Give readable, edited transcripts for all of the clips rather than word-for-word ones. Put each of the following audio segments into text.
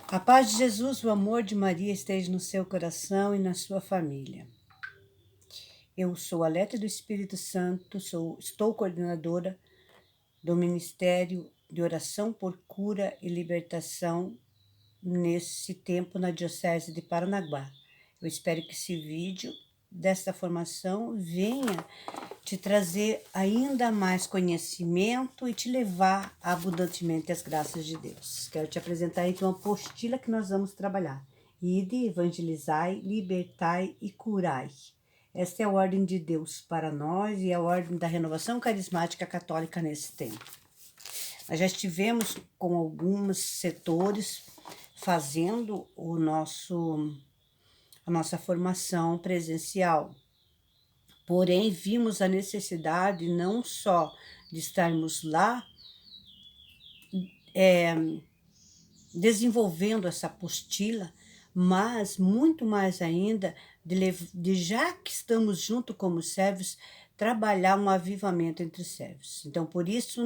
A paz de Jesus, o amor de Maria esteja no seu coração e na sua família. Eu sou a Letra do Espírito Santo, estou coordenadora do Ministério de Oração por Cura e Libertação nesse tempo na Diocese de Paranaguá. Eu espero que esse vídeo desta formação venha te trazer ainda mais conhecimento e te levar abundantemente às graças de Deus. Quero te apresentar então a apostila que nós vamos trabalhar. Ide, evangelizai, libertai e curai. Esta é a ordem de Deus para nós e a ordem da renovação carismática católica nesse tempo. Nós já estivemos com alguns setores fazendo a nossa formação presencial. Porém, vimos a necessidade não só de estarmos lá desenvolvendo essa apostila, mas muito mais ainda de já que estamos junto como servos, trabalhar um avivamento entre os servos. Então, por isso,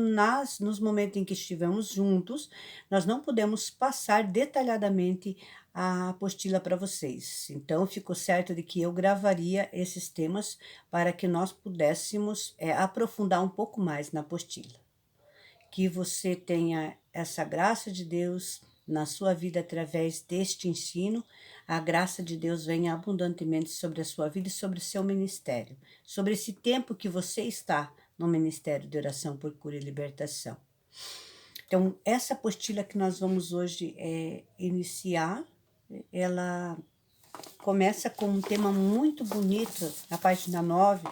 nos momentos em que estivemos juntos, nós não podemos passar detalhadamente a apostila para vocês. Então, ficou certo de que eu gravaria esses temas para que nós pudéssemos aprofundar um pouco mais na apostila. Que você tenha essa graça de Deus na sua vida através deste ensino, a graça de Deus venha abundantemente sobre a sua vida e sobre o seu ministério, sobre esse tempo que você está no Ministério de Oração por Cura e Libertação. Então, essa apostila que nós vamos hoje iniciar, ela começa com um tema muito bonito, na página 9,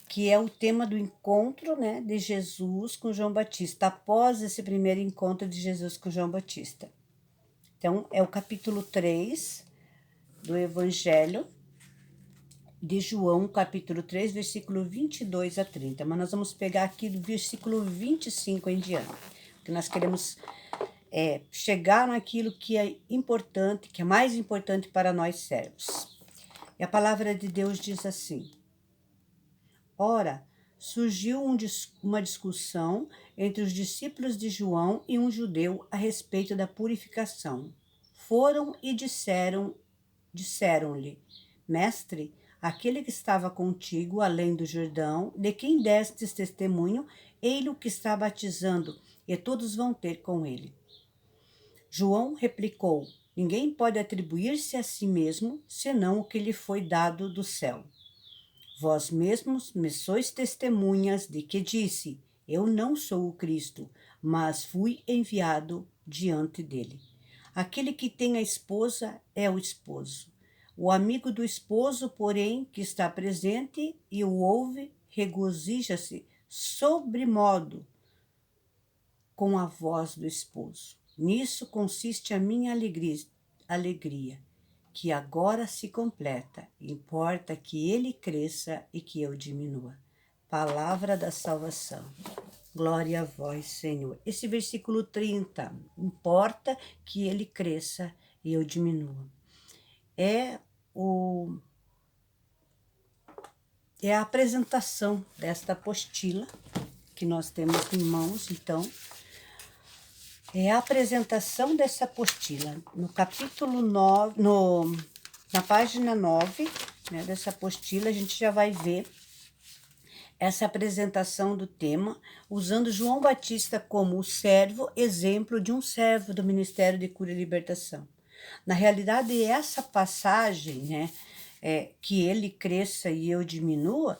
que é o tema do encontro, né, de Jesus com João Batista, após esse primeiro encontro de Jesus com João Batista. Então, é o capítulo 3 do Evangelho de João, capítulo 3, versículo 22 a 30. Mas nós vamos pegar aqui do versículo 25 em diante, porque nós queremos chegar naquilo que é importante, que é mais importante para nós servos. E a palavra de Deus diz assim: Ora, surgiu uma discussão entre os discípulos de João e um judeu a respeito da purificação. Foram e disseram-lhe: Mestre, aquele que estava contigo além do Jordão, de quem destes testemunho, ele o que está batizando, e todos vão ter com ele. João replicou: Ninguém pode atribuir-se a si mesmo, senão o que lhe foi dado do céu. Vós mesmos me sois testemunhas de que disse: Eu não sou o Cristo, mas fui enviado diante dele. Aquele que tem a esposa é o esposo. O amigo do esposo, porém, que está presente e o ouve, regozija-se sobremodo com a voz do esposo. Nisso consiste a minha alegria, que agora se completa. Importa que ele cresça e que eu diminua. Palavra da salvação. Glória a vós, Senhor. Esse versículo 30, importa que ele cresça e eu diminua. É a apresentação desta apostila que nós temos em mãos, então. É a apresentação dessa apostila. No capítulo 9, na página 9, né, dessa apostila, a gente já vai ver essa apresentação do tema, usando João Batista como o servo, exemplo de um servo do Ministério de Cura e Libertação. Na realidade, essa passagem, né, que ele cresça e eu diminua,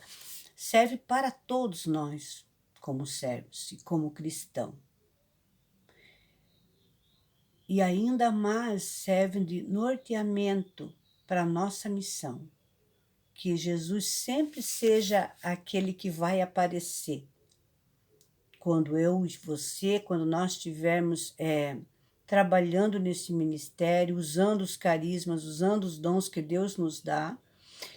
serve para todos nós, como servos e como cristãos. E ainda mais serve de norteamento para a nossa missão. Que Jesus sempre seja aquele que vai aparecer. Quando eu e você, quando nós estivermos trabalhando nesse ministério, usando os carismas, usando os dons que Deus nos dá,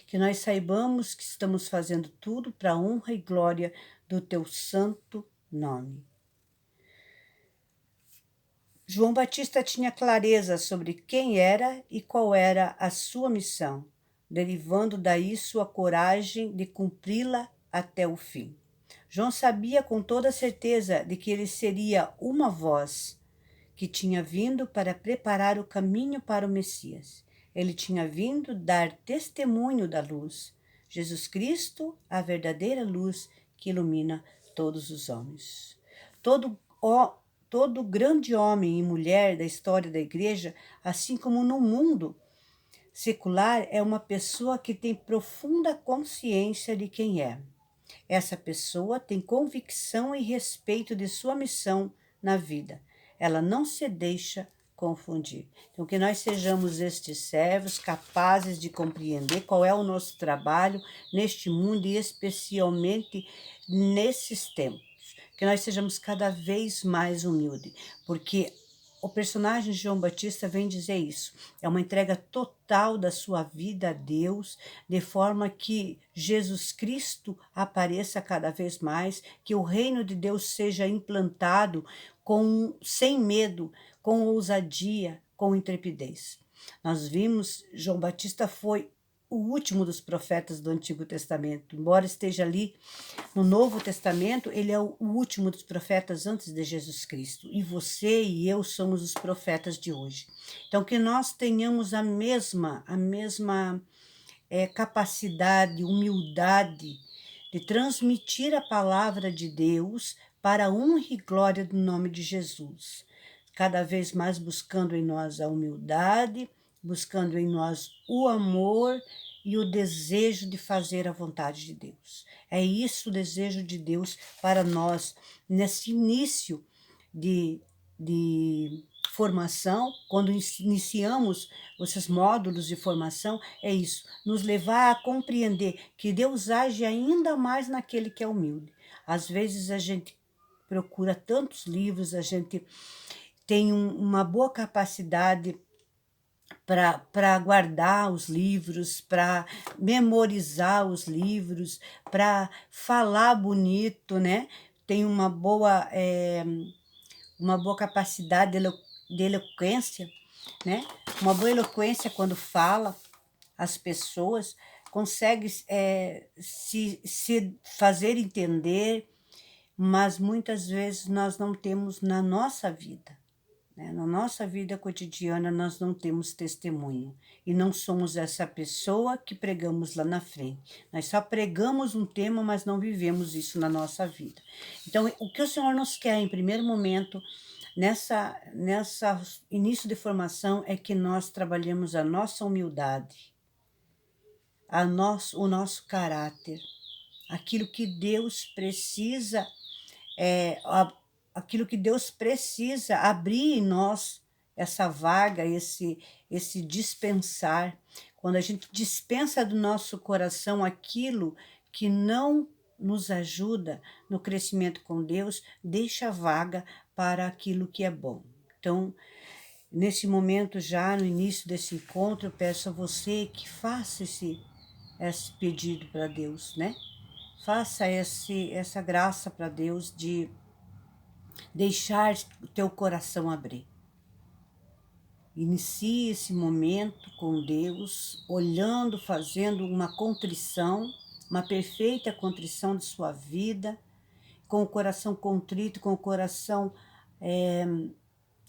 que nós saibamos que estamos fazendo tudo para a honra e glória do teu santo nome. João Batista tinha clareza sobre quem era e qual era a sua missão, derivando daí sua coragem de cumpri-la até o fim. João sabia com toda certeza de que ele seria uma voz que tinha vindo para preparar o caminho para o Messias. Ele tinha vindo dar testemunho da luz. Jesus Cristo, a verdadeira luz que ilumina todos os homens. Todo grande homem e mulher da história da igreja, assim como no mundo secular, é uma pessoa que tem profunda consciência de quem é. Essa pessoa tem convicção e respeito de sua missão na vida. Ela não se deixa confundir. Então, que nós sejamos estes servos capazes de compreender qual é o nosso trabalho neste mundo e especialmente nesses tempos. Que nós sejamos cada vez mais humildes, porque o personagem de João Batista vem dizer isso. É uma entrega total da sua vida a Deus, de forma que Jesus Cristo apareça cada vez mais, que o reino de Deus seja implantado sem medo, com ousadia, com intrepidez. Nós vimos, João Batista foi o último dos profetas do Antigo Testamento, embora esteja ali no Novo Testamento, ele é o último dos profetas antes de Jesus Cristo. E você e eu somos os profetas de hoje. Então, que nós tenhamos a mesma capacidade, humildade de transmitir a palavra de Deus para a honra e glória do nome de Jesus. Cada vez mais buscando em nós a humildade, buscando em nós o amor e o desejo de fazer a vontade de Deus. É isso o desejo de Deus para nós, nesse início de formação, quando iniciamos esses módulos de formação, é isso, nos levar a compreender que Deus age ainda mais naquele que é humilde. Às vezes a gente procura tantos livros, a gente tem uma boa capacidade para guardar os livros, para memorizar os livros, para falar bonito, né? Tem uma boa capacidade de eloquência, né? Uma boa eloquência quando fala, as pessoas consegue se fazer entender, mas muitas vezes nós não temos na nossa vida. Na nossa vida cotidiana, nós não temos testemunho e não somos essa pessoa que pregamos lá na frente. Nós só pregamos um tema, mas não vivemos isso na nossa vida. Então, o que o Senhor nos quer, em primeiro momento, nessa início de formação, é que nós trabalhemos a nossa humildade, o nosso caráter, aquilo que Deus precisa aquilo que Deus precisa abrir em nós, essa vaga, esse dispensar. Quando a gente dispensa do nosso coração aquilo que não nos ajuda no crescimento com Deus, deixa vaga para aquilo que é bom. Então, nesse momento, já no início desse encontro, eu peço a você que faça esse pedido para Deus, né? Faça essa graça para Deus de deixar o teu coração abrir. Inicie esse momento com Deus, olhando, fazendo uma contrição, uma perfeita contrição de sua vida, com o coração contrito, com o coração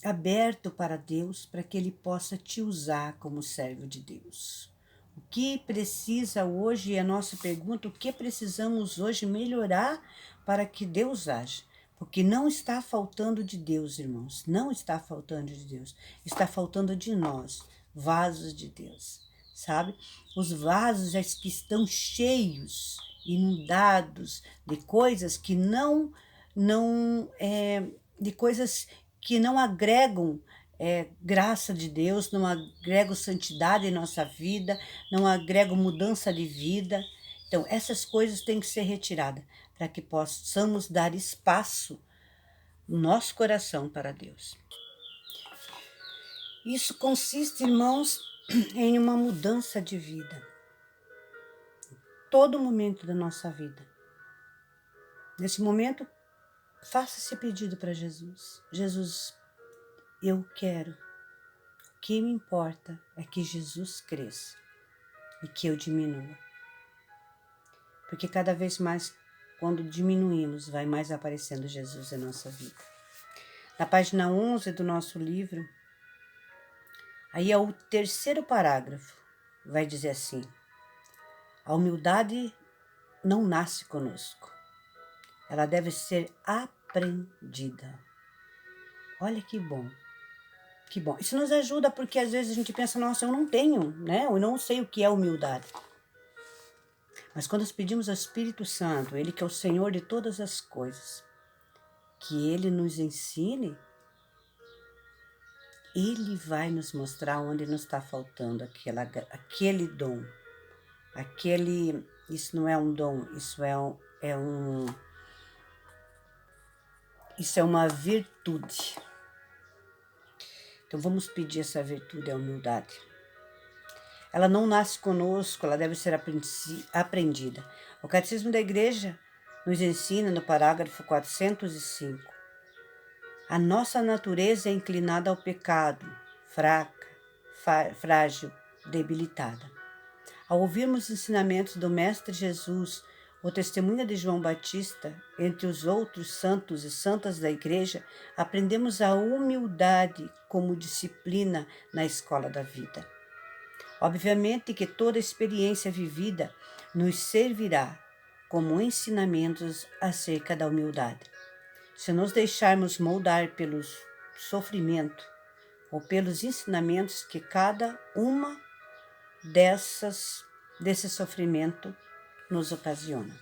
aberto para Deus, para que Ele possa te usar como servo de Deus. O que precisa hoje, é a nossa pergunta, o que precisamos hoje melhorar para que Deus age? Porque não está faltando de Deus, irmãos, não está faltando de Deus, está faltando de nós, vasos de Deus, sabe? Os vasos que estão cheios, inundados de coisas que de coisas que não agregam graça de Deus, não agregam santidade em nossa vida, não agregam mudança de vida. Então, essas coisas têm que ser retiradas para que possamos dar espaço no nosso coração para Deus. Isso consiste, irmãos, em uma mudança de vida. Todo momento da nossa vida. Nesse momento, faça esse pedido para Jesus. Jesus, eu quero. O que me importa é que Jesus cresça e que eu diminua. Porque cada vez mais, quando diminuímos, vai mais aparecendo Jesus em nossa vida. Na página 11 do nosso livro, aí é o terceiro parágrafo, vai dizer assim: a humildade não nasce conosco, ela deve ser aprendida. Olha que bom, que bom. Isso nos ajuda porque às vezes a gente pensa, nossa, eu não tenho, né? Eu não sei o que é humildade. Mas quando nós pedimos ao Espírito Santo, Ele que é o Senhor de todas as coisas, que Ele nos ensine, Ele vai nos mostrar onde nos está faltando aquele dom. Isso não é um dom, isso é uma virtude. Então vamos pedir essa virtude, a humildade. Ela não nasce conosco, ela deve ser aprendida. O Catecismo da Igreja nos ensina no parágrafo 405: a nossa natureza é inclinada ao pecado, fraca, frágil, debilitada. Ao ouvirmos os ensinamentos do Mestre Jesus, o testemunho de João Batista, entre os outros santos e santas da Igreja, aprendemos a humildade como disciplina na escola da vida. Obviamente que toda experiência vivida nos servirá como ensinamentos acerca da humildade. Se nos deixarmos moldar pelo sofrimento ou pelos ensinamentos que cada uma desse sofrimento nos ocasiona.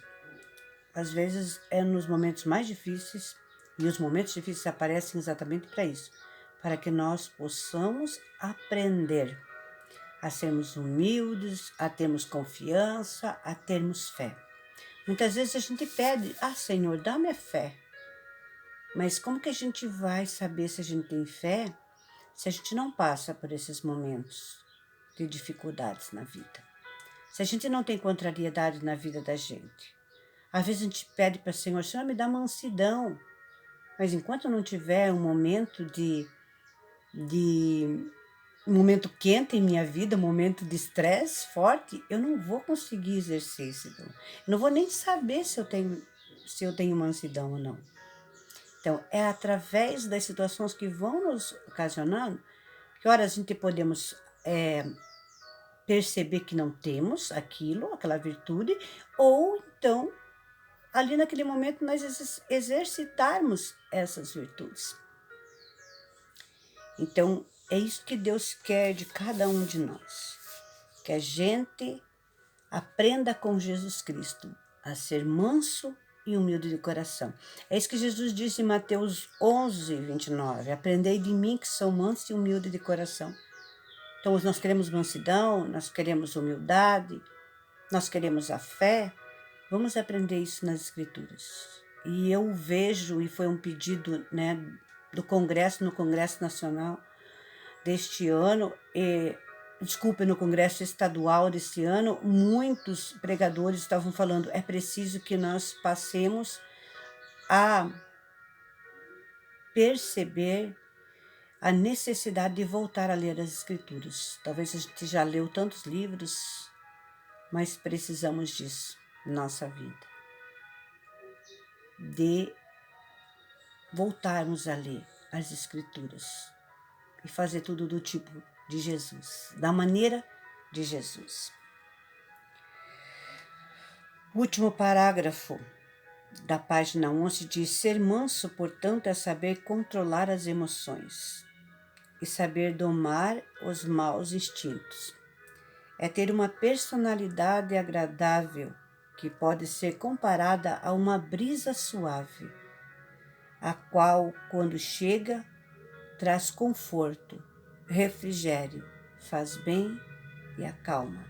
Às vezes é nos momentos mais difíceis, e os momentos difíceis aparecem exatamente para isso, para que nós possamos aprender a sermos humildes, a termos confiança, a termos fé. Muitas vezes a gente pede, Senhor, dá-me fé. Mas como que a gente vai saber se a gente tem fé se a gente não passa por esses momentos de dificuldades na vida? Se a gente não tem contrariedade na vida da gente? Às vezes a gente pede para o Senhor, Senhor, me dá mansidão. Mas enquanto não tiver um momento um momento quente em minha vida, um momento de estresse forte, eu não vou conseguir exercer esse dom. Eu não vou nem saber se eu tenho mansidão ou não. Então, é através das situações que vão nos ocasionando, que horas a gente podemos perceber que não temos aquela virtude, ou então, ali naquele momento, nós exercitarmos essas virtudes. Então, é isso que Deus quer de cada um de nós, que a gente aprenda com Jesus Cristo a ser manso e humilde de coração. É isso que Jesus disse em Mateus 11, 29. Aprendei de mim que sou manso e humilde de coração. Então, nós queremos mansidão, nós queremos humildade, nós queremos a fé. Vamos aprender isso nas Escrituras. E eu vejo, e foi um pedido, né, no Congresso Nacional deste ano, no Congresso Estadual deste ano, muitos pregadores estavam falando, é preciso que nós passemos a perceber a necessidade de voltar a ler as Escrituras. Talvez a gente já leu tantos livros, mas precisamos disso na nossa vida. De voltarmos a ler as Escrituras e fazer tudo do tipo de Jesus, da maneira de Jesus. O último parágrafo da página 11 diz: ser manso, portanto, é saber controlar as emoções e saber domar os maus instintos. É ter uma personalidade agradável que pode ser comparada a uma brisa suave, a qual, quando chega, traz conforto, refrigério, faz bem e acalma.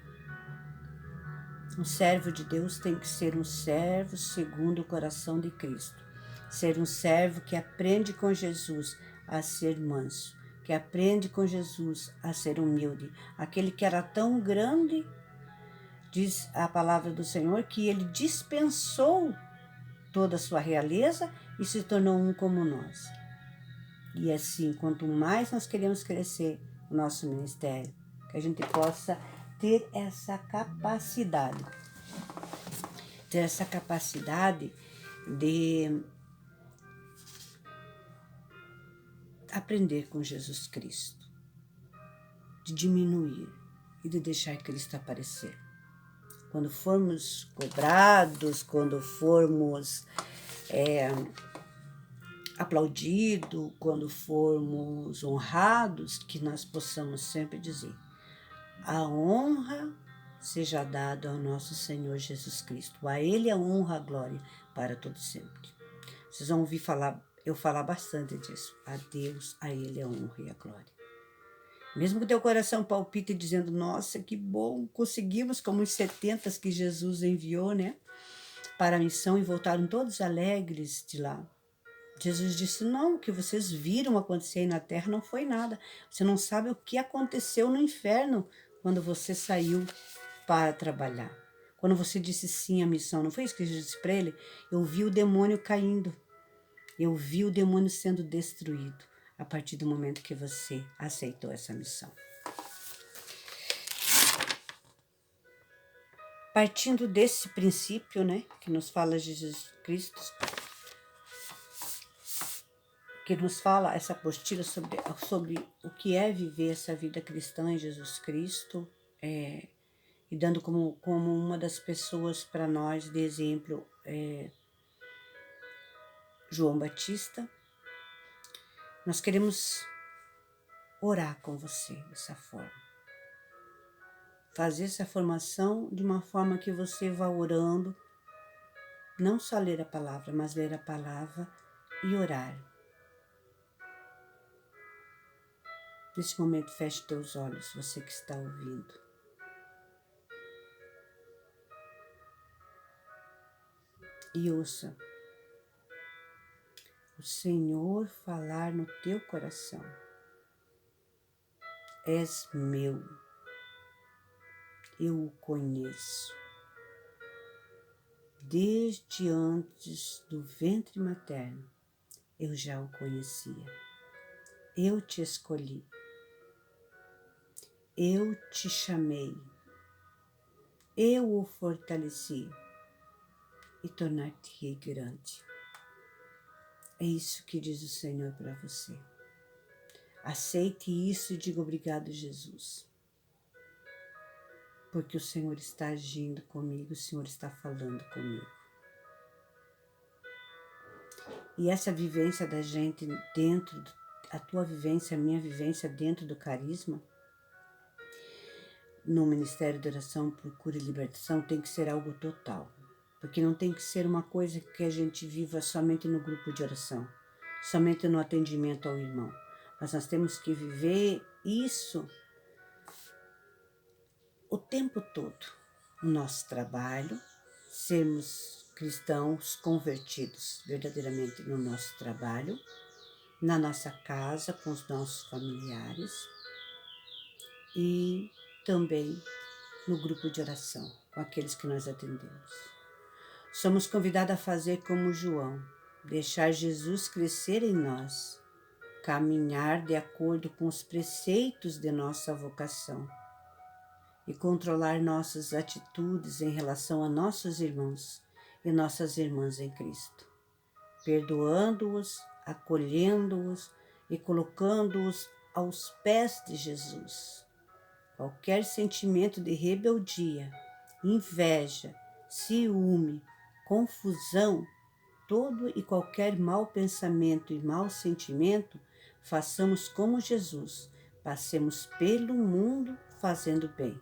Um servo de Deus tem que ser um servo segundo o coração de Cristo. Ser um servo que aprende com Jesus a ser manso, que aprende com Jesus a ser humilde. Aquele que era tão grande, diz a palavra do Senhor, que ele dispensou toda a sua realeza e se tornou um como nós. E assim, quanto mais nós queremos crescer no nosso ministério, que a gente possa ter essa capacidade de aprender com Jesus Cristo, de diminuir e de deixar Cristo aparecer. Quando formos cobrados, quando formos aplaudidos, quando formos honrados, que nós possamos sempre dizer: a honra seja dada ao nosso Senhor Jesus Cristo. A Ele a honra, a glória para todo sempre. Vocês vão ouvir eu falar bastante disso. A Deus, a Ele a honra e a glória. Mesmo que teu coração palpite dizendo: nossa, que bom, conseguimos como os 70 que Jesus enviou, né, para a missão e voltaram todos alegres de lá. Jesus disse: não, o que vocês viram acontecer aí na terra não foi nada. Você não sabe o que aconteceu no inferno quando você saiu para trabalhar. Quando você disse sim à missão, não foi isso que Jesus disse para ele? Eu vi o demônio caindo. Eu vi o demônio sendo destruído a partir do momento que você aceitou essa missão. Partindo desse princípio, né, que nos fala Jesus Cristo, que nos fala essa apostila sobre o que é viver essa vida cristã em Jesus Cristo, e dando como uma das pessoas para nós de exemplo João Batista, nós queremos orar com você dessa forma. Fazer essa formação de uma forma que você vá orando, não só ler a palavra, mas ler a palavra e orar. Nesse momento, feche teus olhos, você que está ouvindo. E ouça o Senhor falar no teu coração. És meu, eu o conheço. Desde antes do ventre materno, eu já o conhecia. Eu te escolhi. Eu te chamei. Eu o fortaleci e tornar-te-ei grande. É isso que diz o Senhor para você. Aceite isso e diga obrigado, Jesus. Porque o Senhor está agindo comigo, o Senhor está falando comigo. E essa vivência da gente dentro, a tua vivência, a minha vivência dentro do carisma, no Ministério de Oração por Cura e Libertação, tem que ser algo total. Porque não tem que ser uma coisa que a gente viva somente no grupo de oração, somente no atendimento ao irmão. Mas nós temos que viver isso o tempo todo. No nosso trabalho, sermos cristãos convertidos verdadeiramente no nosso trabalho, na nossa casa, com os nossos familiares e também no grupo de oração, com aqueles que nós atendemos. Somos convidados a fazer como João, deixar Jesus crescer em nós, caminhar de acordo com os preceitos de nossa vocação e controlar nossas atitudes em relação a nossos irmãos e nossas irmãs em Cristo, perdoando-os, acolhendo-os e colocando-os aos pés de Jesus. Qualquer sentimento de rebeldia, inveja, ciúme, confusão, todo e qualquer mau pensamento e mau sentimento, façamos como Jesus, passemos pelo mundo fazendo bem.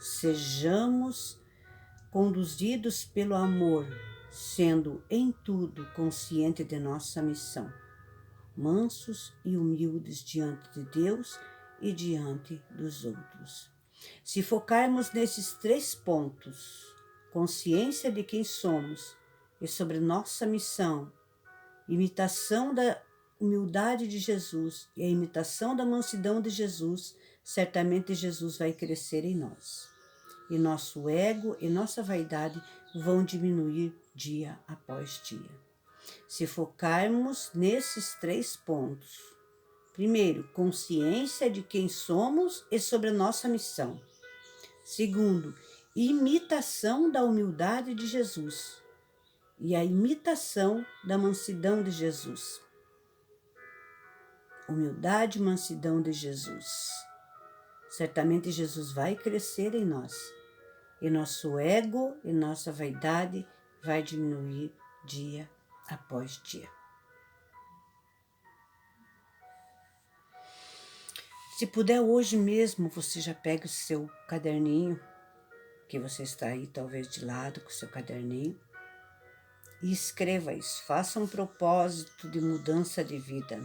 Sejamos conduzidos pelo amor, sendo em tudo consciente de nossa missão, mansos e humildes diante de Deus e diante dos outros. Se focarmos nesses 3 pontos, consciência de quem somos e sobre nossa missão, imitação da humildade de Jesus e a imitação da mansidão de Jesus, certamente Jesus vai crescer em nós. E nosso ego e nossa vaidade vão diminuir dia após dia. Se focarmos nesses 3 pontos. Primeiro, consciência de quem somos e sobre a nossa missão. Segundo, imitação da humildade de Jesus e a imitação da mansidão de Jesus. humildade e mansidão de Jesus, certamente Jesus vai crescer em nós. E nosso ego e nossa vaidade vai diminuir dia após dia. Se puder, hoje mesmo, você já pega o seu caderninho, que você está aí talvez de lado com o seu caderninho, e escreva isso. Faça um propósito de mudança de vida.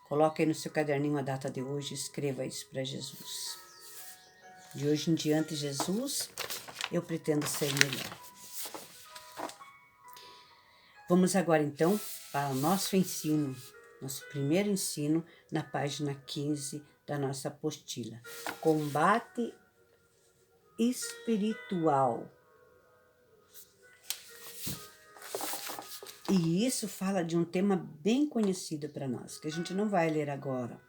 Coloque aí no seu caderninho a data de hoje e escreva isso para Jesus. De hoje em diante, Jesus, eu pretendo ser melhor. Vamos agora então para o nosso ensino, nosso primeiro ensino na página 15 da nossa apostila. Combate espiritual. E isso fala de um tema bem conhecido para nós, que a gente não vai ler agora,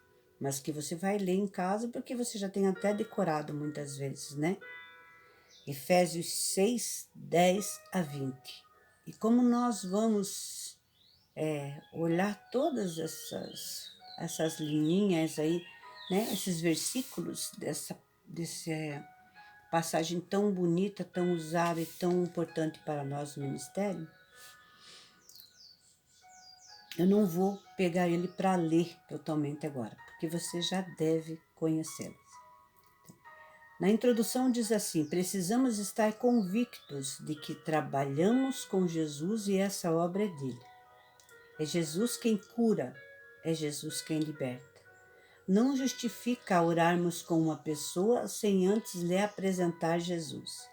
mas que você vai ler em casa porque você já tem até decorado muitas vezes, né? Efésios 6, 10 a 20. E como nós vamos olhar todas essas linhinhas aí, né? Esses versículos dessa passagem tão bonita, tão usada e tão importante para nós no ministério, eu não vou pegar ele para ler totalmente agora, porque você já deve conhecê-los. Na introdução diz assim: precisamos estar convictos de que trabalhamos com Jesus e essa obra é dele. É Jesus quem cura, é Jesus quem liberta. Não justifica orarmos com uma pessoa sem antes lhe apresentar Jesus.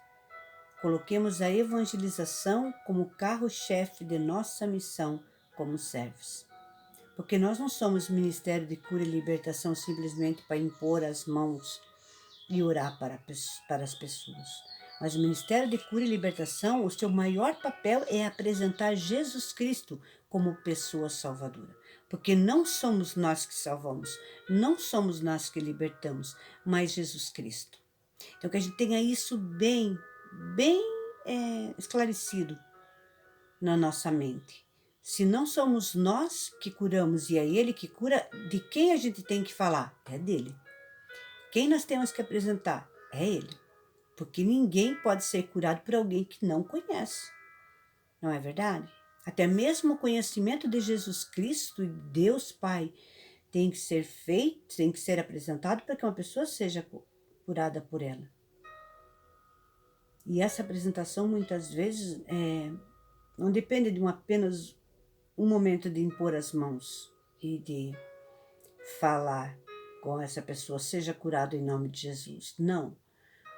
Coloquemos a evangelização como carro-chefe de nossa missão como servos. Porque nós não somos ministério de cura e libertação simplesmente para impor as mãos e orar para as pessoas. Mas o ministério de cura e libertação, o seu maior papel é apresentar Jesus Cristo como pessoa salvadora. Porque não somos nós que salvamos, não somos nós que libertamos, mas Jesus Cristo. Então que a gente tenha isso bem esclarecido na nossa mente. Se não somos nós que curamos e é Ele que cura, de quem a gente tem que falar? É dele. Quem nós temos que apresentar? É Ele. Porque ninguém pode ser curado por alguém que não conhece. Não é verdade? Até mesmo o conhecimento de Jesus Cristo e Deus Pai tem que ser feito, tem que ser apresentado para que uma pessoa seja curada por ela. E essa apresentação muitas vezes não depende de apenas um momento de impor as mãos e de falar com essa pessoa, seja curado em nome de Jesus. Não,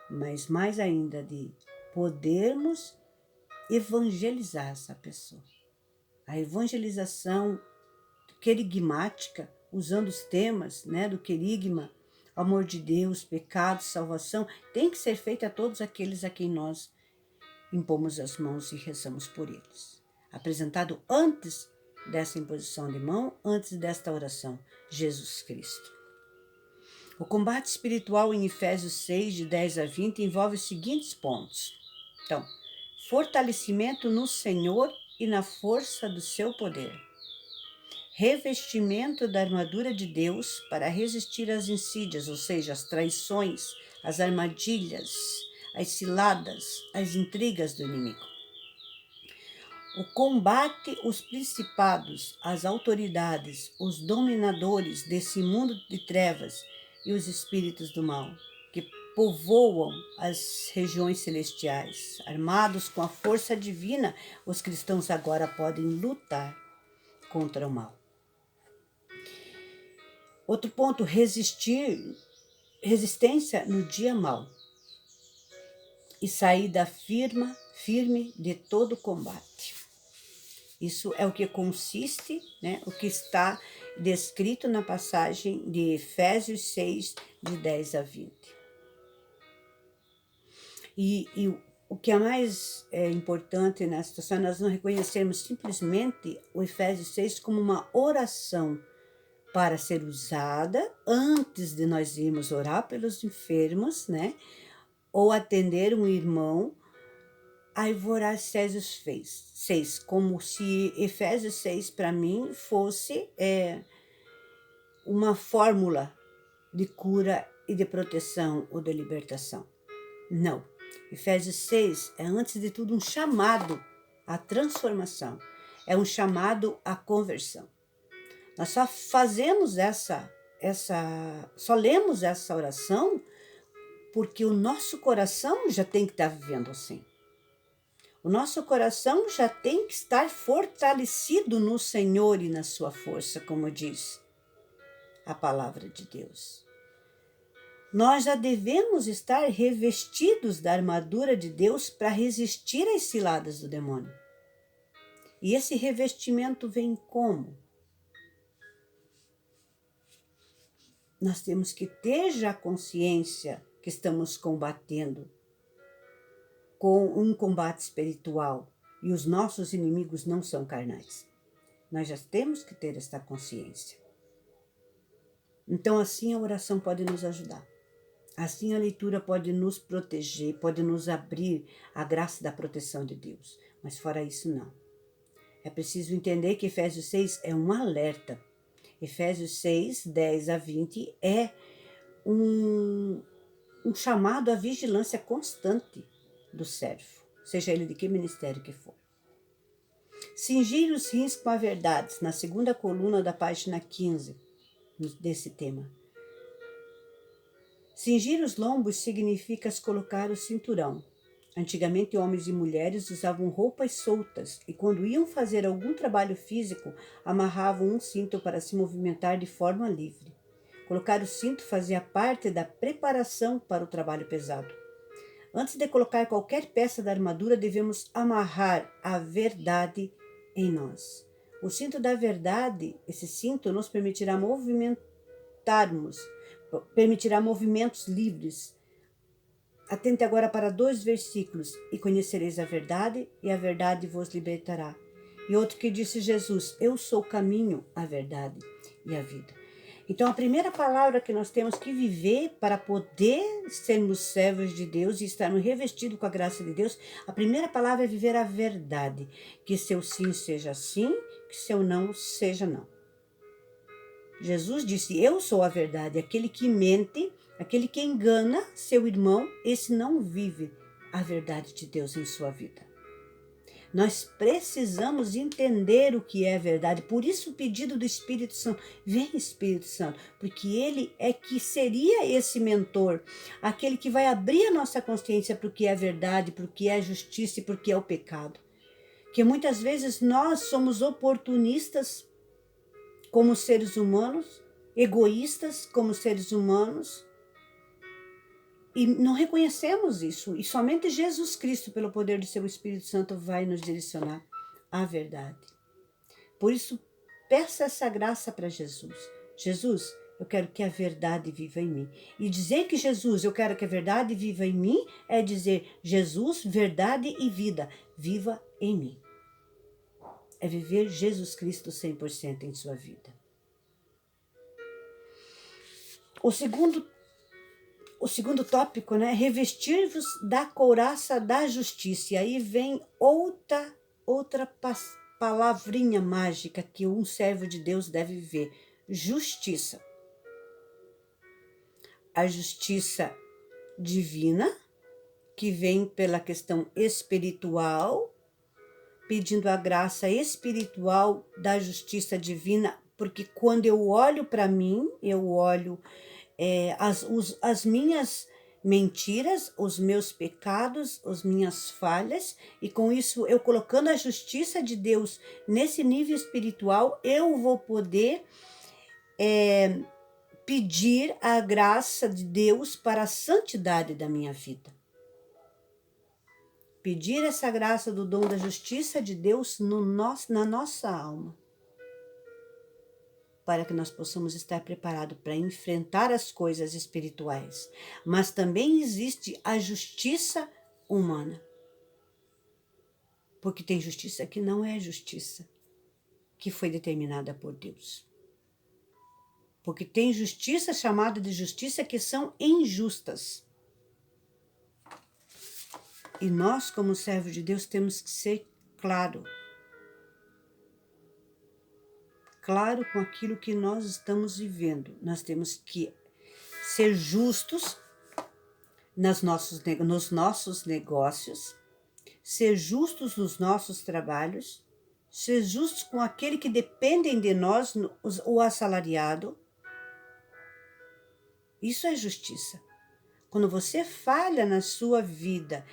mas mais ainda de podermos evangelizar essa pessoa. A evangelização querigmática, usando os temas, né, do querigma, amor de Deus, pecado, salvação, tem que ser feita a todos aqueles a quem nós impomos as mãos e rezamos por eles. Apresentado antes dessa imposição de mão, antes desta oração, Jesus Cristo. O combate espiritual em Efésios 6, de 10 a 20, envolve os seguintes pontos. Então, fortalecimento no Senhor e na força do seu poder. Revestimento da armadura de Deus para resistir às insídias, ou seja, às traições, às armadilhas, às ciladas, às intrigas do inimigo. O combate os principados, as autoridades, os dominadores desse mundo de trevas e os espíritos do mal, que povoam as regiões celestiais. Armados com a força divina, os cristãos agora podem lutar contra o mal. Outro ponto, resistência no dia mau e saída firme de todo combate. Isso é o que consiste, né, o que está descrito na passagem de Efésios 6, de 10 a 20. E o que é mais importante nessa situação é nós não reconhecermos simplesmente o Efésios 6 como uma oração para ser usada antes de nós irmos orar pelos enfermos, né? Ou atender um irmão Aí vou orar Efésios 6, como se Efésios 6 para mim fosse uma fórmula de cura e de proteção ou de libertação. Não. Efésios 6 é, antes de tudo, um chamado à transformação. É um chamado à conversão. Nós só fazemos só lemos essa oração porque o nosso coração já tem que estar vivendo assim. O nosso coração já tem que estar fortalecido no Senhor e na sua força, como diz a palavra de Deus. Nós já devemos estar revestidos da armadura de Deus para resistir às ciladas do demônio. E esse revestimento vem como? Nós temos que ter já consciência que estamos combatendo com um combate espiritual e os nossos inimigos não são carnais. Nós já temos que ter esta consciência. Então, assim a oração pode nos ajudar. Assim a leitura pode nos proteger, pode nos abrir a graça da proteção de Deus. Mas fora isso, não. É preciso entender que Efésios 6 é um alerta. Efésios 6, 10 a 20 é um chamado à vigilância constante do servo, seja ele de que ministério que for. Cingir os rins com a verdade, na segunda coluna da página 15 desse tema. Cingir os lombos significa colocar o cinturão. Antigamente, homens e mulheres usavam roupas soltas e, quando iam fazer algum trabalho físico, amarravam um cinto para se movimentar de forma livre. Colocar o cinto fazia parte da preparação para o trabalho pesado. Antes de colocar qualquer peça da armadura, devemos amarrar a verdade em nós. O cinto da verdade, esse cinto nos permitirá movimentos livres. Atente agora para 2 versículos. E conhecereis a verdade, e a verdade vos libertará. E outro que disse Jesus: eu sou o caminho, a verdade e a vida. Então, a primeira palavra que nós temos que viver para poder sermos servos de Deus e estarmos revestidos com a graça de Deus, a primeira palavra é viver a verdade. Que seu sim seja sim, que seu não seja não. Jesus disse: eu sou a verdade. Aquele que mente, aquele que engana seu irmão, esse não vive a verdade de Deus em sua vida. Nós precisamos entender o que é verdade. Por isso o pedido do Espírito Santo. Vem, Espírito Santo, porque ele é que seria esse mentor, aquele que vai abrir a nossa consciência para o que é verdade, para o que é justiça e para o que é o pecado. Que muitas vezes nós somos oportunistas como seres humanos, egoístas como seres humanos, e não reconhecemos isso. E somente Jesus Cristo, pelo poder do seu Espírito Santo, vai nos direcionar à verdade. Por isso, peça essa graça para Jesus. Jesus, eu quero que a verdade viva em mim. E dizer que Jesus, eu quero que a verdade viva em mim, é dizer: Jesus, verdade e vida, viva em mim. É viver Jesus Cristo 100% em sua vida. O segundo tópico, né? Revestir-vos da couraça da justiça. E aí vem outra palavrinha mágica que um servo de Deus deve viver: justiça. A justiça divina, que vem pela questão espiritual, pedindo a graça espiritual da justiça divina, porque quando eu olho para mim, eu olho as minhas mentiras, os meus pecados, as minhas falhas, e com isso eu colocando a justiça de Deus nesse nível espiritual, eu vou poder pedir a graça de Deus para a santidade da minha vida. Pedir essa graça do dom da justiça de Deus na nossa alma, para que nós possamos estar preparados para enfrentar as coisas espirituais. Mas também existe a justiça humana. Porque tem justiça que não é justiça, que foi determinada por Deus. Porque tem justiça chamada de justiça que são injustas. E nós, como servos de Deus, temos que ser claro com aquilo que nós estamos vivendo. Nós temos que ser justos nos nossos negócios, ser justos nos nossos trabalhos, ser justos com aquele que dependem de nós, o assalariado. Isso é justiça. Quando você falha na sua vida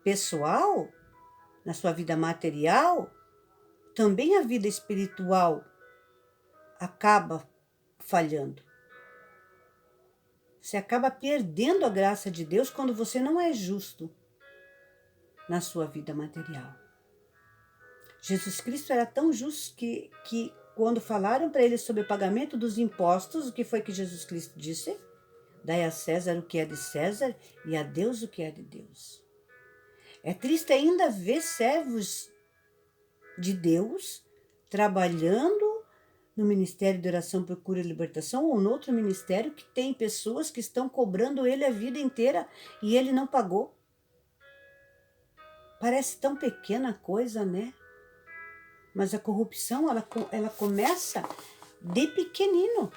pessoal, na sua vida material, também a vida espiritual acaba falhando. Você acaba perdendo a graça de Deus quando você não é justo na sua vida material. Jesus Cristo era tão justo que quando falaram para ele sobre o pagamento dos impostos, o que foi que Jesus Cristo disse? Dai a César o que é de César e a Deus o que é de Deus. É triste ainda ver servos de Deus trabalhando no Ministério de Oração, Procura e Libertação ou no outro ministério que tem pessoas que estão cobrando ele a vida inteira e ele não pagou. Parece tão pequena coisa, né? Mas a corrupção, ela começa de pequenino,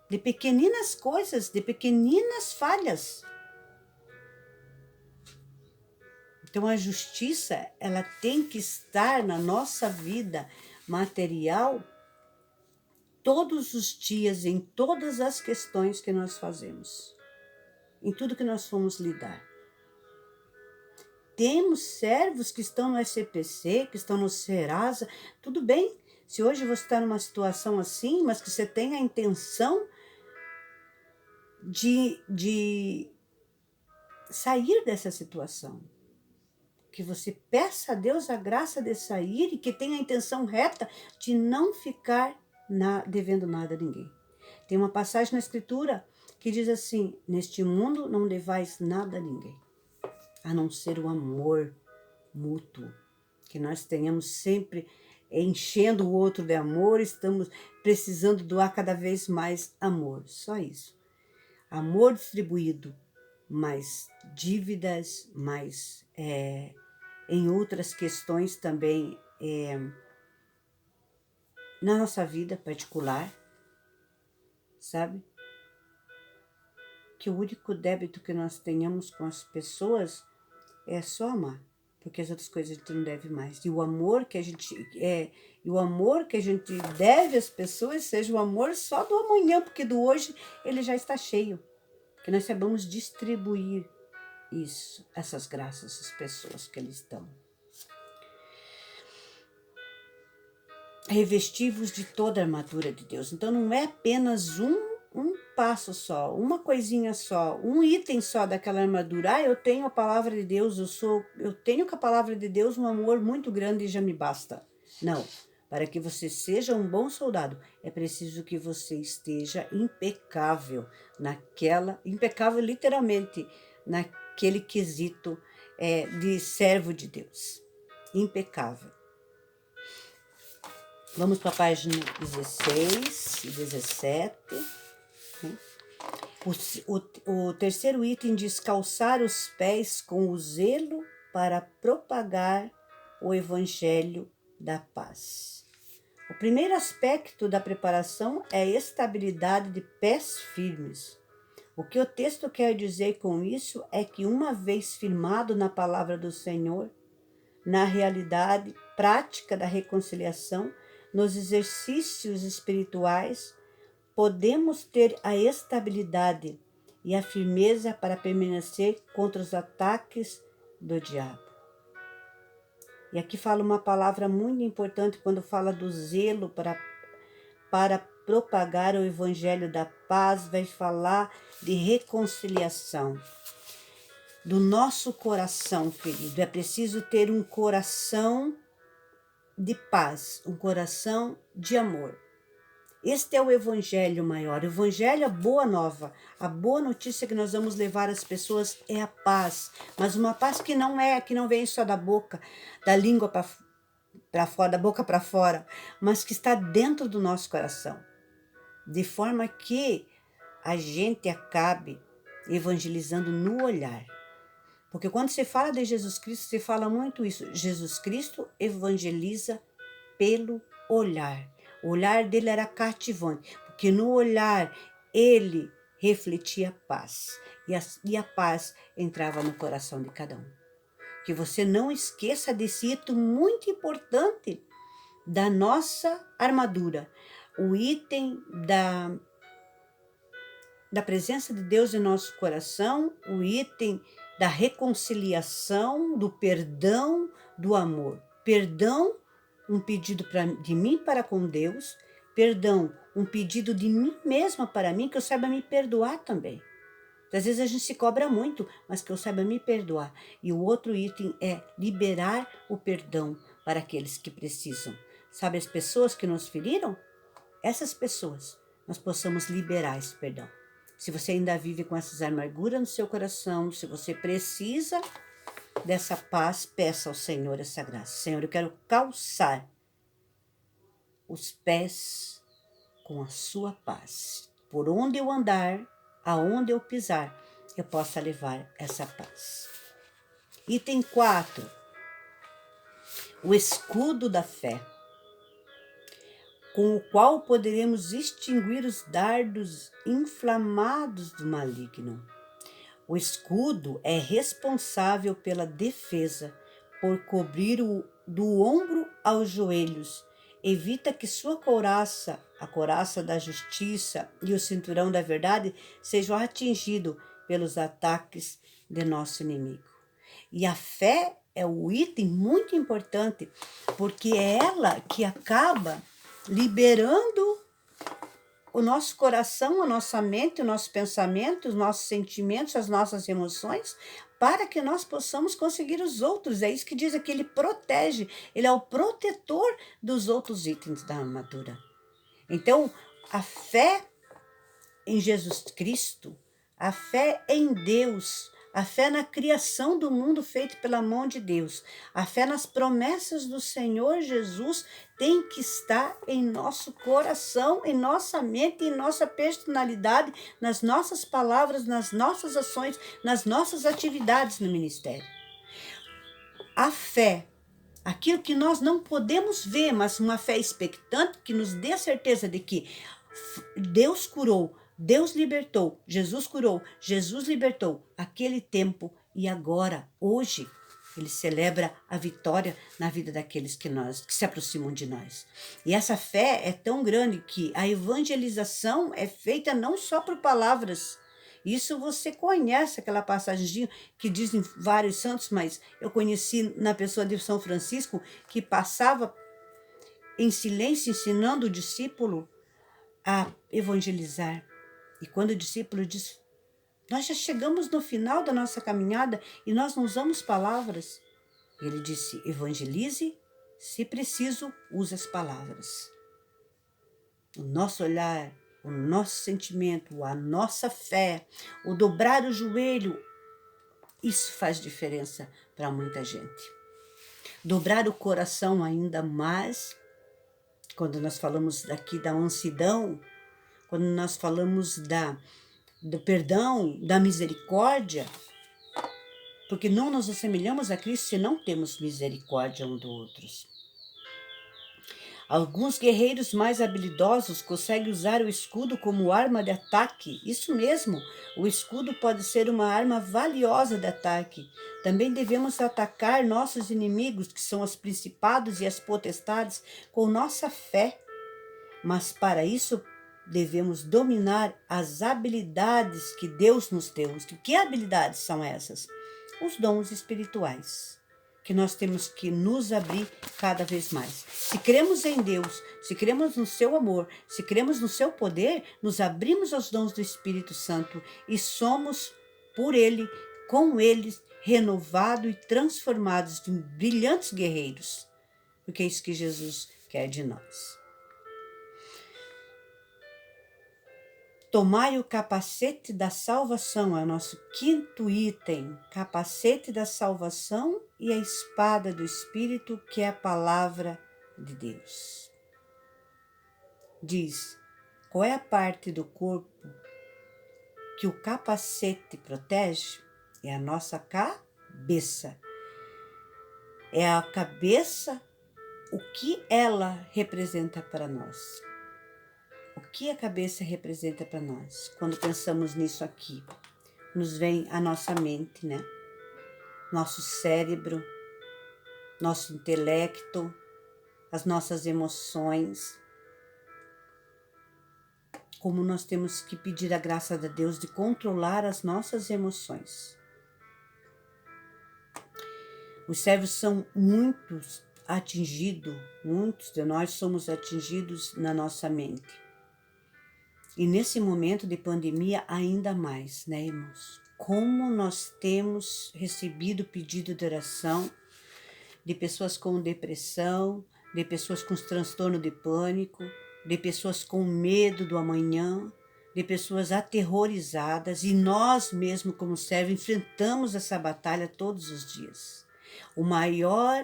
de pequeninas coisas, de pequeninas falhas. Então a justiça, ela tem que estar na nossa vida material todos os dias, em todas as questões que nós fazemos, em tudo que nós fomos lidar. Temos servos que estão no SCPC, que estão no Serasa, tudo bem. Se hoje você está numa situação assim, mas que você tem a intenção de sair dessa situação, que você peça a Deus a graça de sair e que tenha a intenção reta de não ficar devendo nada a ninguém. Tem uma passagem na Escritura que diz assim: neste mundo não devais nada a ninguém, a não ser o amor mútuo, que nós tenhamos sempre enchendo o outro de amor, estamos precisando doar cada vez mais amor, só isso. Amor distribuído, mais dívidas, mais em outras questões também na nossa vida particular, sabe? Que o único débito que nós tenhamos com as pessoas é só amar, porque as outras coisas a gente não deve mais. E o amor que a gente deve às pessoas seja o amor só do amanhã, porque do hoje ele já está cheio. Que nós saibamos distribuir isso, essas graças às pessoas que eles dão. Revestivos de toda a armadura de Deus. Então não é apenas um passo só, uma coisinha só, um item só daquela armadura. Eu tenho a palavra de Deus, eu tenho com a palavra de Deus um amor muito grande e já me basta. Não, para que você seja um bom soldado, é preciso que você esteja impecável impecável literalmente, naquele quesito de servo de Deus. Impecável. Vamos para a página 16 e 17. O terceiro item diz: calçar os pés com o zelo para propagar o evangelho da paz. O primeiro aspecto da preparação é a estabilidade de pés firmes. O que o texto quer dizer com isso é que, uma vez firmado na palavra do Senhor, na realidade prática da reconciliação, nos exercícios espirituais, podemos ter a estabilidade e a firmeza para permanecer contra os ataques do diabo. E aqui fala uma palavra muito importante quando fala do zelo para propagar o evangelho da paz, vai falar de reconciliação do nosso coração ferido. É preciso ter um coração de paz, um coração de amor. Este é o evangelho maior, o evangelho é a boa nova, a boa notícia que nós vamos levar às pessoas é a paz, mas uma paz que não vem só da boca, da língua para fora, da boca para fora, mas que está dentro do nosso coração, de forma que a gente acabe evangelizando no olhar. Porque quando você fala de Jesus Cristo, você fala muito isso. Jesus Cristo evangeliza pelo olhar. O olhar dele era cativante, porque no olhar ele refletia paz. E a paz entrava no coração de cada um. Que você não esqueça desse item muito importante da nossa armadura. O item da presença de Deus em nosso coração, o item da reconciliação, do perdão, do amor. Perdão, um pedido de mim para com Deus. Perdão, um pedido de mim mesma para mim, que eu saiba me perdoar também. Às vezes a gente se cobra muito, mas que eu saiba me perdoar. E o outro item é liberar o perdão para aqueles que precisam. Sabe as pessoas que nos feriram? Essas pessoas, nós possamos liberar esse perdão. Se você ainda vive com essas amarguras no seu coração, se você precisa dessa paz, peça ao Senhor essa graça. Senhor, eu quero calçar os pés com a sua paz. Por onde eu andar, aonde eu pisar, eu possa levar essa paz. Item 4. O escudo da fé, com o qual poderemos extinguir os dardos inflamados do maligno. O escudo é responsável pela defesa, por cobrir do ombro aos joelhos. Evita que sua couraça, a couraça da justiça e o cinturão da verdade sejam atingidos pelos ataques de nosso inimigo. E a fé é o item muito importante, porque é ela que acaba liberando o nosso coração, a nossa mente, o nosso pensamento, os nossos sentimentos, as nossas emoções, para que nós possamos conseguir os outros. É isso que diz aqui, ele protege, ele é o protetor dos outros itens da armadura. Então, a fé em Jesus Cristo, a fé em Deus, a fé na criação do mundo feito pela mão de Deus, a fé nas promessas do Senhor Jesus tem que estar em nosso coração, em nossa mente, em nossa personalidade, nas nossas palavras, nas nossas ações, nas nossas atividades no ministério. A fé, aquilo que nós não podemos ver, mas uma fé expectante que nos dê a certeza de que Deus curou, Deus libertou, Jesus curou, Jesus libertou aquele tempo e agora, hoje, ele celebra a vitória na vida daqueles que se aproximam de nós. E essa fé é tão grande que a evangelização é feita não só por palavras. Isso você conhece, aquela passagem que dizem vários santos, mas eu conheci na pessoa de São Francisco, que passava em silêncio ensinando o discípulo a evangelizar. E quando o discípulo diz, nós já chegamos no final da nossa caminhada e nós não usamos palavras. Ele disse, evangelize, se preciso, use as palavras. O nosso olhar, o nosso sentimento, a nossa fé, o dobrar o joelho, isso faz diferença para muita gente. Dobrar o coração ainda mais, quando nós falamos aqui da mansidão, quando nós falamos do perdão, da misericórdia, porque não nos assemelhamos a Cristo se não temos misericórdia um dos outros. Alguns guerreiros mais habilidosos conseguem usar o escudo como arma de ataque. Isso mesmo, o escudo pode ser uma arma valiosa de ataque. Também devemos atacar nossos inimigos, que são os principados e as potestades, com nossa fé. Mas para isso devemos dominar as habilidades que Deus nos deu. Que habilidades são essas? Os dons espirituais, que nós temos que nos abrir cada vez mais. Se cremos em Deus, se cremos no seu amor, se cremos no seu poder, nos abrimos aos dons do Espírito Santo e somos, por Ele, com Ele, renovados e transformados em brilhantes guerreiros. Porque é isso que Jesus quer de nós. Tomai o capacete da salvação, é o nosso quinto item. Capacete da salvação e a espada do Espírito, que é a palavra de Deus. Diz, qual é a parte do corpo que o capacete protege? É a nossa cabeça. É a cabeça, o que ela representa para nós. O que a cabeça representa para nós? Quando pensamos nisso aqui, nos vem a nossa mente, né? Nosso cérebro, nosso intelecto, as nossas emoções. Como nós temos que pedir a graça a Deus de controlar as nossas emoções. Os servos são muitos de nós somos atingidos na nossa mente. E nesse momento de pandemia, ainda mais, né, irmãos? Como nós temos recebido pedido de oração de pessoas com depressão, de pessoas com transtorno de pânico, de pessoas com medo do amanhã, de pessoas aterrorizadas, e nós mesmo como servos enfrentamos essa batalha todos os dias.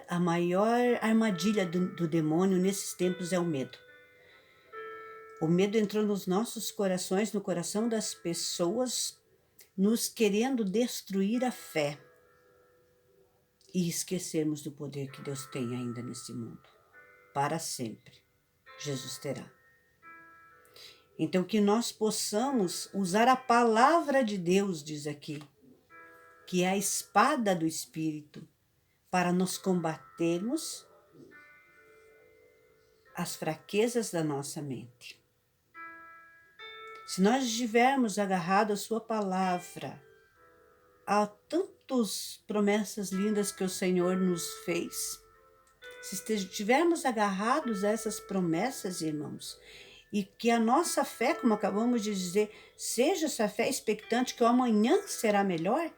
A maior armadilha do demônio nesses tempos é o medo. O medo entrou nos nossos corações, no coração das pessoas, nos querendo destruir a fé e esquecermos do poder que Deus tem ainda nesse mundo. Para sempre, Jesus terá. Então, que nós possamos usar a palavra de Deus, diz aqui, que é a espada do Espírito, para nos combatermos as fraquezas da nossa mente. Se nós estivermos agarrados à sua palavra, há tantas promessas lindas que o Senhor nos fez. Se estivermos agarrados a essas promessas, irmãos, e que a nossa fé, como acabamos de dizer, seja essa fé expectante que o amanhã será melhor,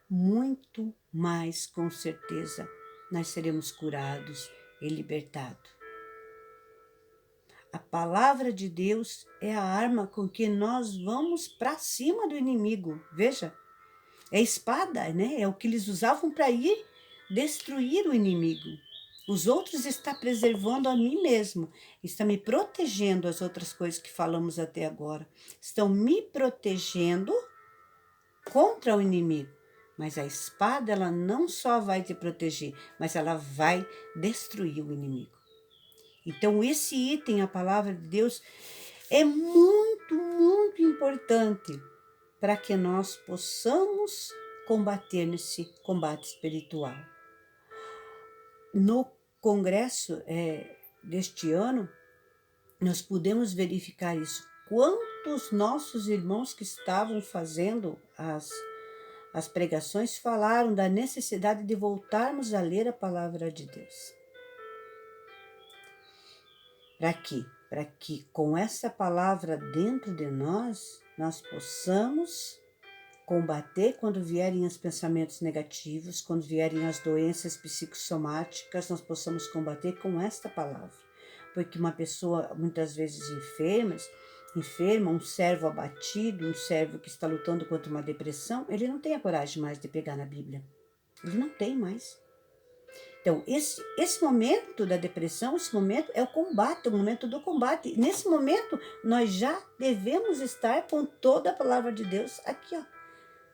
muito mais com certeza nós seremos curados e libertados. A palavra de Deus é a arma com que nós vamos para cima do inimigo. Veja, é a espada, né? É o que eles usavam para ir destruir o inimigo. Os outros está preservando a mim mesmo, está me protegendo, as outras coisas que falamos até agora. Estão me protegendo contra o inimigo. Mas a espada, ela não só vai te proteger, mas ela vai destruir o inimigo. Então, esse item, a palavra de Deus, é muito, muito importante para que nós possamos combater nesse combate espiritual. No congresso deste ano, nós pudemos verificar isso. Quantos nossos irmãos que estavam fazendo as pregações falaram da necessidade de voltarmos a ler a palavra de Deus. Para quê? Para que com essa palavra dentro de nós possamos combater quando vierem os pensamentos negativos, quando vierem as doenças psicossomáticas, nós possamos combater com esta palavra. Porque uma pessoa muitas vezes enferma, um servo abatido, um servo que está lutando contra uma depressão, ele não tem a coragem mais de pegar na Bíblia. Ele não tem mais. Então, esse momento da depressão, esse momento é o combate, o momento do combate. Nesse momento, nós já devemos estar com toda a palavra de Deus aqui, ó,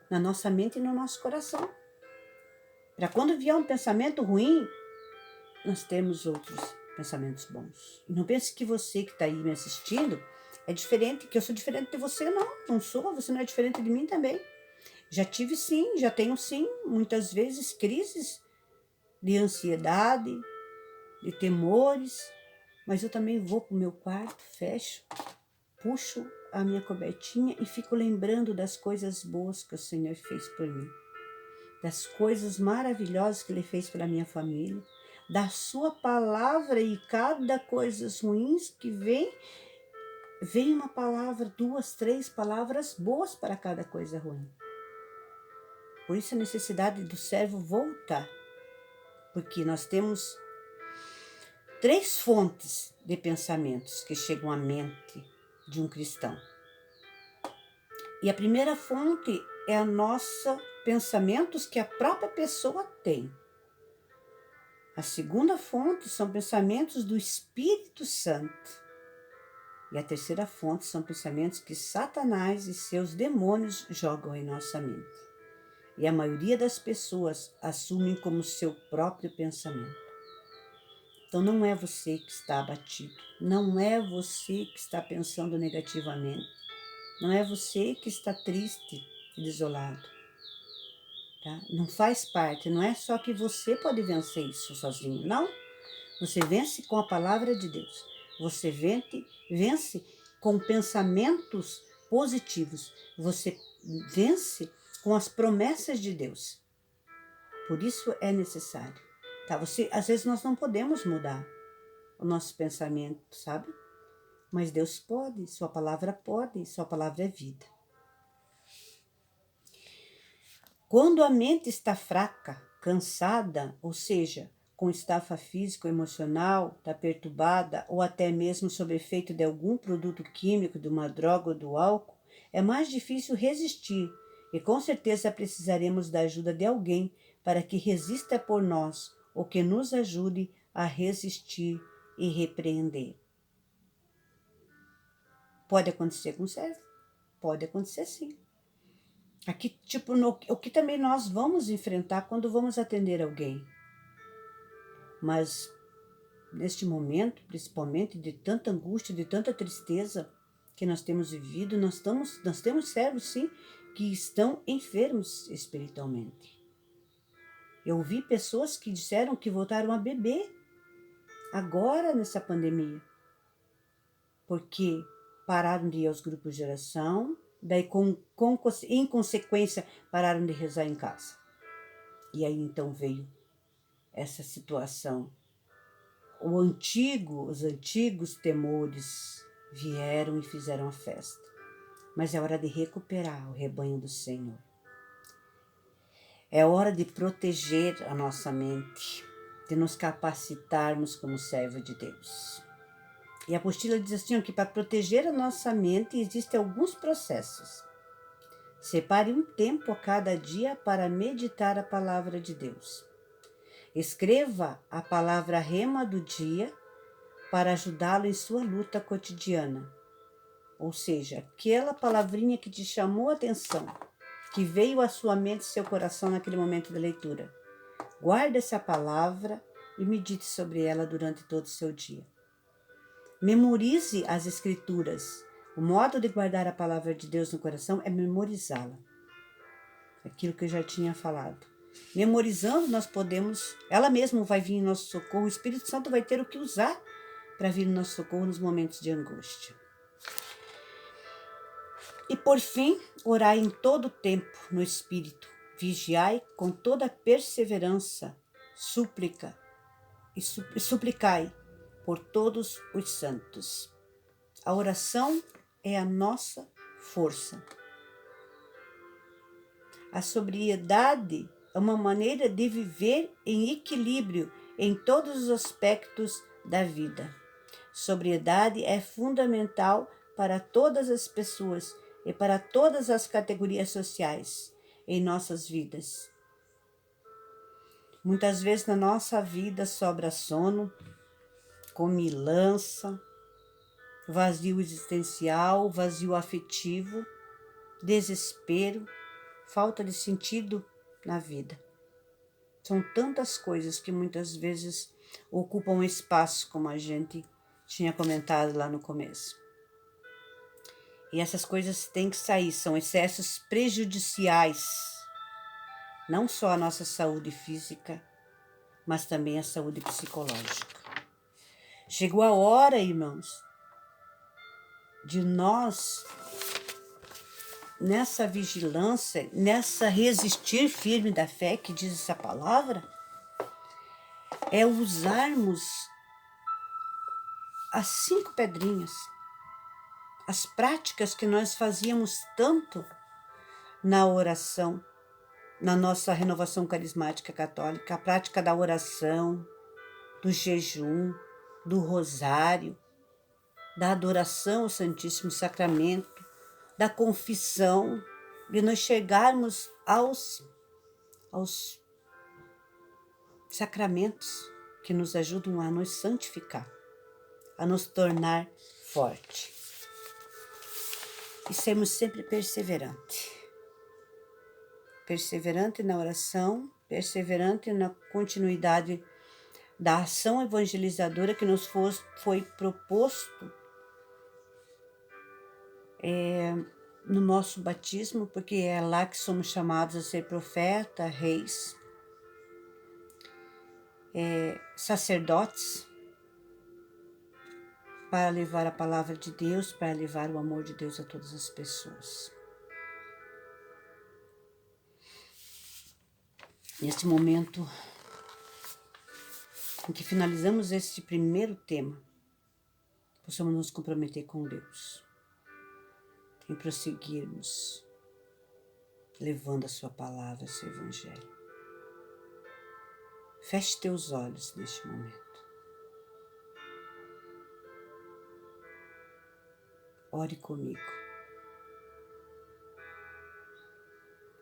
na nossa mente e no nosso coração. Para quando vier um pensamento ruim, nós temos outros pensamentos bons. E não pense que você que está aí me assistindo é diferente, que eu sou diferente de você, não sou, você não é diferente de mim também. Já tive sim, já tenho sim, muitas vezes crises de ansiedade, de temores, mas eu também vou para o meu quarto, fecho, puxo a minha cobertinha e fico lembrando das coisas boas que o Senhor fez por mim, das coisas maravilhosas que Ele fez pela minha família, da sua palavra, e cada coisa ruins que vem uma palavra, 2, 3 palavras boas para cada coisa ruim. Por isso a necessidade do servo voltar, porque nós temos 3 fontes de pensamentos que chegam à mente de um cristão. E a primeira fonte é a nossa pensamentos que a própria pessoa tem. A segunda fonte são pensamentos do Espírito Santo. E a terceira fonte são pensamentos que Satanás e seus demônios jogam em nossa mente. e a maioria das pessoas assumem como seu próprio pensamento. Então não é você que está abatido, não é você que está pensando negativamente, não é você que está triste e desolado, tá? Não faz parte, não é só que você pode vencer isso sozinho, não. Você vence com a palavra de Deus, você vence com pensamentos positivos, você vence com as promessas de Deus. Por isso é necessário, tá? Às vezes nós não podemos mudar o nosso pensamento, sabe? Mas Deus pode, sua palavra é vida. Quando a mente está fraca, cansada, ou seja, com estafa física ou emocional, está perturbada ou até mesmo sob efeito de algum produto químico, de uma droga ou do álcool, é mais difícil resistir e com certeza precisaremos da ajuda de alguém para que resista por nós ou que nos ajude a resistir e repreender. Pode acontecer com o servo? Pode acontecer sim. Aqui, o que também nós vamos enfrentar quando vamos atender alguém. Mas, neste momento, principalmente de tanta angústia, de tanta tristeza que nós temos vivido, nós temos servos, sim, que estão enfermos espiritualmente. Eu vi pessoas que disseram que voltaram a beber agora nessa pandemia, porque pararam de ir aos grupos de oração, daí em consequência pararam de rezar em casa. E aí então veio essa situação. Os antigos temores vieram e fizeram a festa. Mas é hora de recuperar o rebanho do Senhor. É hora de proteger a nossa mente, de nos capacitarmos como servo de Deus. E a apostila diz assim, que para proteger a nossa mente existem alguns processos. Separe um tempo a cada dia para meditar a palavra de Deus. Escreva a palavra rema do dia para ajudá-lo em sua luta cotidiana. Ou seja, aquela palavrinha que te chamou a atenção, que veio à sua mente e seu coração naquele momento da leitura. Guarde essa palavra e medite sobre ela durante todo o seu dia. Memorize as escrituras. O modo de guardar a palavra de Deus no coração é memorizá-la. Aquilo que eu já tinha falado. Memorizando, nós podemos, ela mesma vai vir em nosso socorro, o Espírito Santo vai ter o que usar para vir no nosso socorro nos momentos de angústia. E por fim, orai em todo o tempo no Espírito, vigiai com toda perseverança, súplica e suplicai por todos os santos. A oração é a nossa força. A sobriedade é uma maneira de viver em equilíbrio em todos os aspectos da vida. Sobriedade é fundamental para todas as pessoas e para todas as categorias sociais em nossas vidas. Muitas vezes na nossa vida sobra sono, comilança, vazio existencial, vazio afetivo, desespero, falta de sentido na vida. São tantas coisas que muitas vezes ocupam espaço, como a gente tinha comentado lá no começo. E essas coisas têm que sair, são excessos prejudiciais, não só à nossa saúde física, mas também à saúde psicológica. Chegou a hora, irmãos, de nós, nessa vigilância, nessa resistir firme da fé, que diz essa palavra, é usarmos as 5 pedrinhas, as práticas que nós fazíamos tanto na oração, na nossa renovação carismática católica, a prática da oração, do jejum, do rosário, da adoração ao Santíssimo Sacramento, da confissão, de nós chegarmos aos sacramentos que nos ajudam a nos santificar, a nos tornar forte. E sermos sempre perseverantes. perseverante na oração, perseverante na continuidade da ação evangelizadora que nos foi proposto no nosso batismo, porque é lá que somos chamados a ser profeta, reis, sacerdotes, para levar a palavra de Deus, para levar o amor de Deus a todas as pessoas. Neste momento em que finalizamos este primeiro tema, possamos nos comprometer com Deus, em prosseguirmos levando a sua palavra, seu evangelho. Feche teus olhos neste momento. Ore comigo.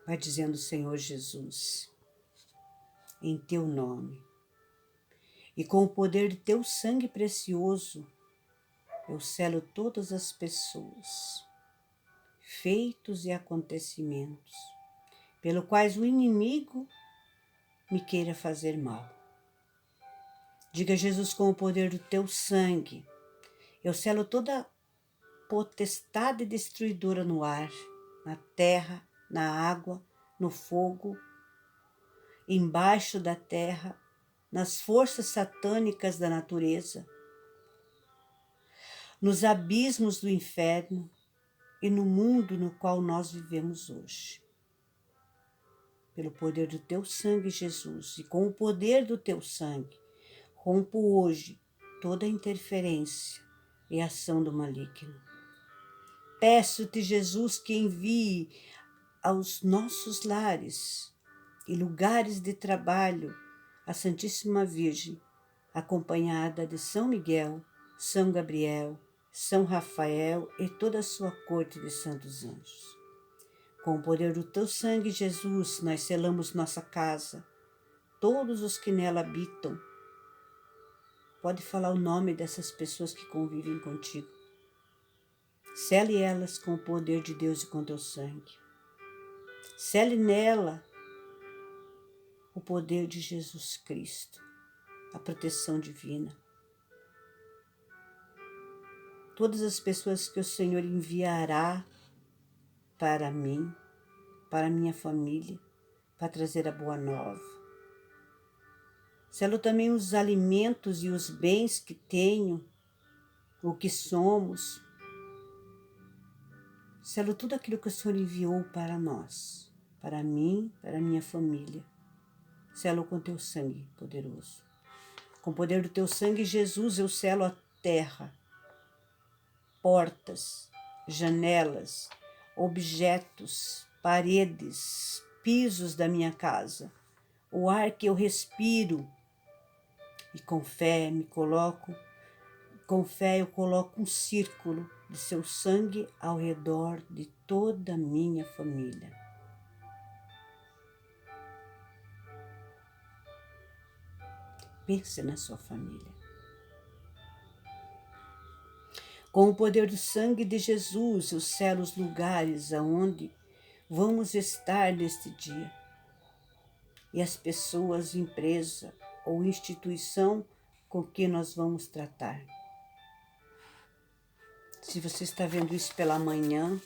Vai dizendo, Senhor Jesus, em teu nome, e com o poder de teu sangue precioso, eu selo todas as pessoas, feitos e acontecimentos, pelo quais o inimigo me queira fazer mal. Diga, Jesus, com o poder do teu sangue, eu selo toda potestade destruidora no ar, na terra, na água, no fogo, embaixo da terra, nas forças satânicas da natureza, nos abismos do inferno e no mundo no qual nós vivemos hoje. Pelo poder do teu sangue, Jesus, e com o poder do teu sangue, rompo hoje toda interferência e ação do maligno. Peço-te, Jesus, que envie aos nossos lares e lugares de trabalho a Santíssima Virgem, acompanhada de São Miguel, São Gabriel, São Rafael e toda a sua corte de santos anjos. Com o poder do teu sangue, Jesus, nós selamos nossa casa, todos os que nela habitam. Pode falar o nome dessas pessoas que convivem contigo. Sele elas com o poder de Deus e com teu sangue. Sele nela o poder de Jesus Cristo, a proteção divina. Todas as pessoas que o Senhor enviará para mim, para minha família, para trazer a boa nova. Selo também os alimentos e os bens que tenho, o que somos. Selo tudo aquilo que o Senhor enviou para nós, para mim, para minha família. Selo com teu sangue poderoso. Com o poder do teu sangue, Jesus, eu selo a terra, portas, janelas, objetos, paredes, pisos da minha casa, o ar que eu respiro. E com fé eu coloco um círculo de seu sangue ao redor de toda a minha família. Pense na sua família. Com o poder do sangue de Jesus, eu selo os lugares aonde vamos estar neste dia. E as pessoas, empresa ou instituição com que nós vamos tratar. Se você está vendo isso pela manhã,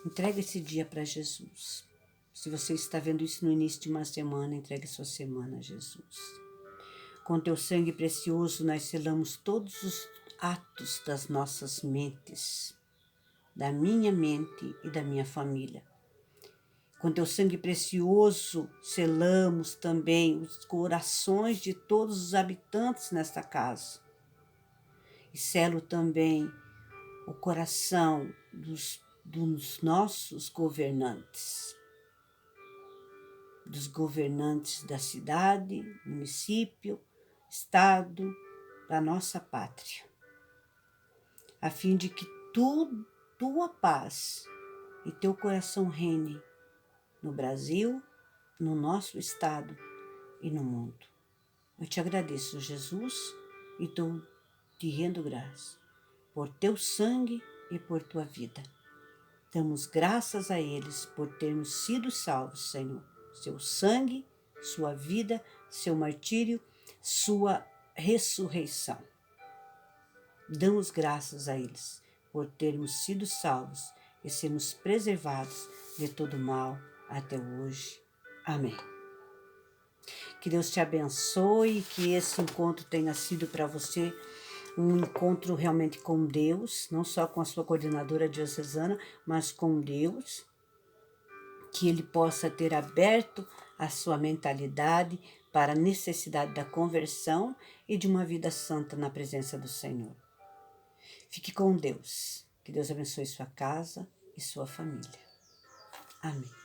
entregue esse dia para Jesus. Se você está vendo isso no início de uma semana, entregue sua semana a Jesus. Com teu sangue precioso, nós selamos todos os atos das nossas mentes, da minha mente e da minha família. Com teu sangue precioso, selamos também os corações de todos os habitantes nesta casa. E selo também o coração dos nossos governantes. Dos governantes da cidade, município, estado, da nossa pátria. A fim de que tua paz e teu coração reine no Brasil, no nosso estado e no mundo. Eu te agradeço, Jesus, e te rendo graças por teu sangue e por tua vida. Damos graças a eles por termos sido salvos, Senhor. Seu sangue, sua vida, seu martírio, sua ressurreição. Damos graças a eles por termos sido salvos e sermos preservados de todo mal até hoje. Amém. Que Deus te abençoe, que esse encontro tenha sido para você um encontro realmente com Deus, não só com a sua coordenadora diocesana, mas com Deus, que Ele possa ter aberto a sua mentalidade para a necessidade da conversão e de uma vida santa na presença do Senhor. Fique com Deus, que Deus abençoe sua casa e sua família. Amém.